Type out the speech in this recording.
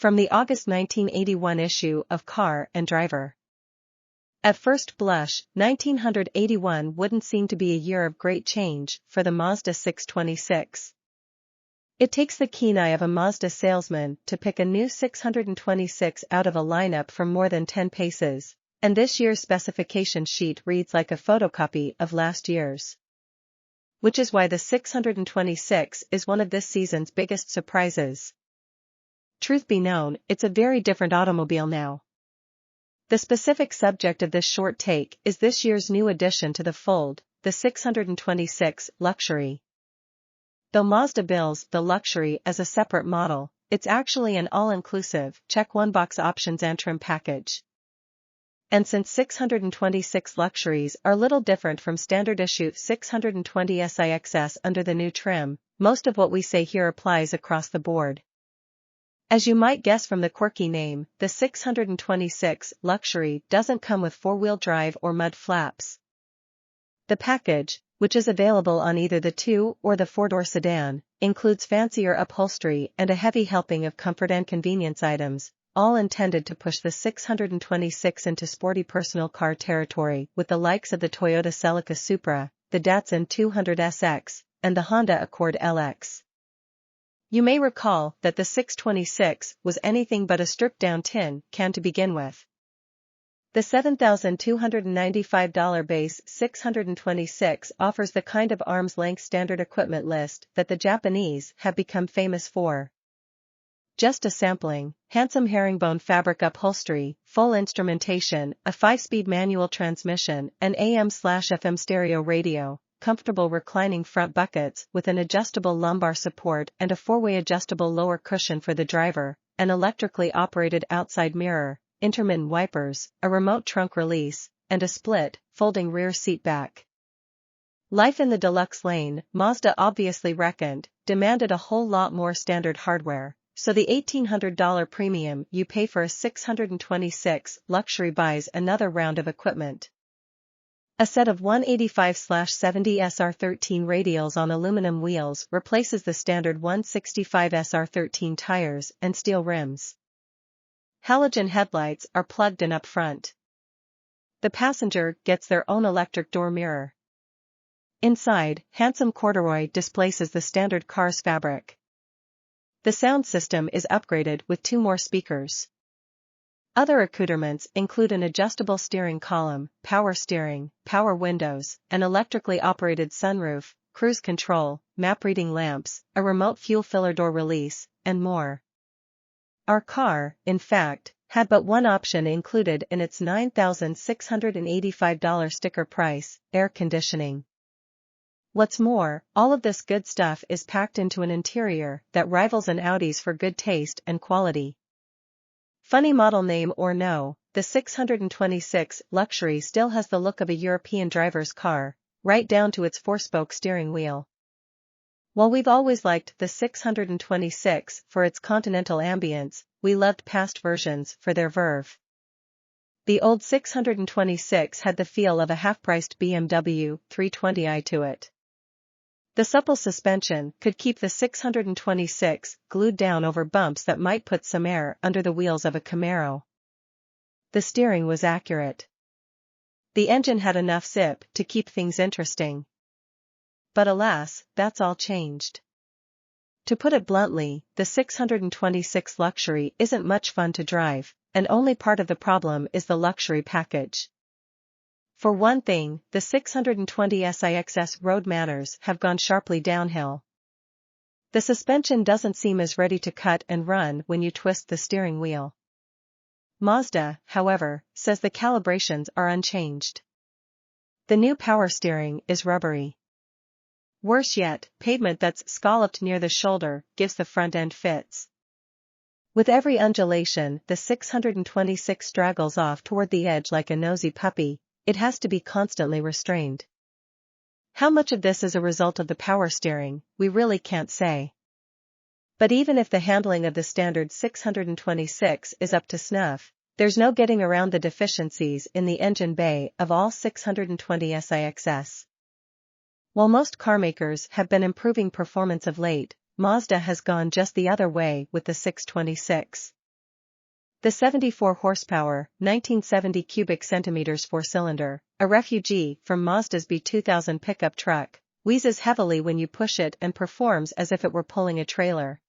From the August 1981 issue of Car and Driver. At first blush, 1981 wouldn't seem to be a year of great change for the Mazda 626. It takes the keen eye of a Mazda salesman to pick a new 626 out of a lineup from more than 10 paces, and this year's specification sheet reads like a photocopy of last year's. Which is why the 626 is one of this season's biggest surprises. Truth be known, it's a very different automobile now. The specific subject of this short take is this year's new addition to the fold, the 626 Luxury. Though Mazda bills the Luxury as a separate model, it's actually an all-inclusive, check-one-box options and trim package. And since 626 Luxuries are little different from standard-issue 620 SIXS under the new trim, most of what we say here applies across the board. As you might guess from the quirky name, the 626 Luxury doesn't come with four-wheel drive or mud flaps. The package, which is available on either the 2- or the 4-door sedan, includes fancier upholstery and a heavy helping of comfort and convenience items, all intended to push the 626 into sporty personal car territory with the likes of the Toyota Celica Supra, the Datsun 200SX, and the Honda Accord LX. You may recall that the 626 was anything but a stripped-down tin can to begin with. The $7,295 base 626 offers the kind of arm's-length standard equipment list that the Japanese have become famous for. Just a sampling: handsome herringbone fabric upholstery, full instrumentation, a 5-speed manual transmission, an AM/FM stereo radio, comfortable reclining front buckets with an adjustable lumbar support and a 4-way adjustable lower cushion for the driver, an electrically operated outside mirror, intermittent wipers, a remote trunk release, and a split, folding rear seat back. Life in the deluxe lane, Mazda obviously demanded a whole lot more standard hardware, so the $1,800 premium you pay for a 626 Luxury buys another round of equipment. A set of 185/70 SR13 radials on aluminum wheels replaces the standard 165 SR13 tires and steel rims. Halogen headlights are plugged in up front. The passenger gets their own electric door mirror. Inside, handsome corduroy displaces the standard car's fabric. The sound system is upgraded with 2 more speakers. Other accoutrements include an adjustable steering column, power steering, power windows, an electrically operated sunroof, cruise control, map-reading lamps, a remote fuel filler door release, and more. Our car, in fact, had but one option included in its $9,685 sticker price: air conditioning. What's more, all of this good stuff is packed into an interior that rivals an Audi's for good taste and quality. Funny model name or no, the 626 Luxury still has the look of a European driver's car, right down to its 4-spoke steering wheel. While we've always liked the 626 for its continental ambience, we loved past versions for their verve. The old 626 had the feel of a half-priced BMW 320i to it. The supple suspension could keep the 626 glued down over bumps that might put some air under the wheels of a Camaro. The steering was accurate. The engine had enough zip to keep things interesting. But alas, that's all changed. To put it bluntly, the 626 Luxury isn't much fun to drive, and only part of the problem is the luxury package. For one thing, the 620 SIXS road manners have gone sharply downhill. The suspension doesn't seem as ready to cut and run when you twist the steering wheel. Mazda, however, says the calibrations are unchanged. The new power steering is rubbery. Worse yet, pavement that's scalloped near the shoulder gives the front end fits. With every undulation, the 626 straggles off toward the edge like a nosy puppy. It has to be constantly restrained. How much of this is a result of the power steering, we really can't say. But even if the handling of the standard 626 is up to snuff, there's no getting around the deficiencies in the engine bay of all 620 SIXS. While most carmakers have been improving performance of late, Mazda has gone just the other way with the 626. The 74 horsepower, 1970 cubic centimeters four-cylinder, a refugee from Mazda's B2000 pickup truck, wheezes heavily when you push it and performs as if it were pulling a trailer.